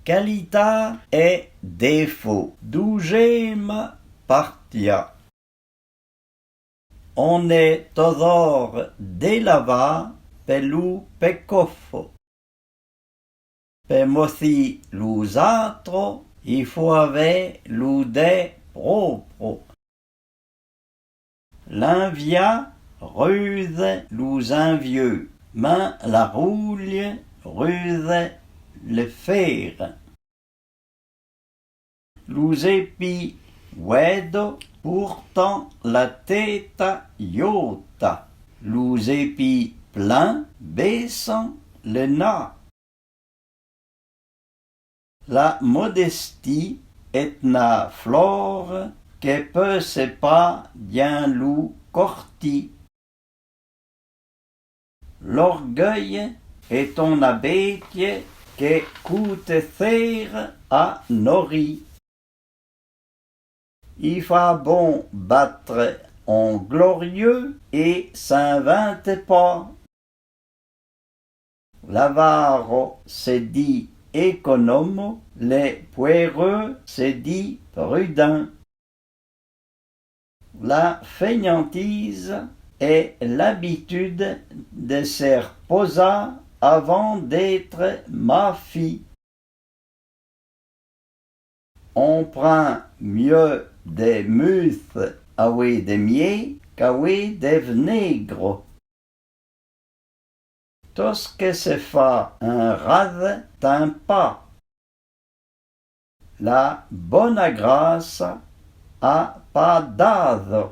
qualità et défaut. Dugem partia. On est todor de lava pelu pecoffo. Pemothi lusatro, il faut ave lude propro. L'invia rude lus invieux, main la rouille rude le fer. Lus epi vedo pourtant la tête iota, lus epi plein baissant le nas. La modestie est na flore que peut se pas bien lou corti. L'orgueil est ton abétie que coûte faire à nourrir. Il fa bon battre en glorieux et s'invente pas. L'avare se dit économe, les puéreux se dit prudent. La fainéantise est l'habitude de se reposer avant d'être ma fille. On prend mieux des musses avec des miels qu'avec des vinaigres. Tout ce que se fait un rade t'en pas. La bonne grâce a pas d'âge.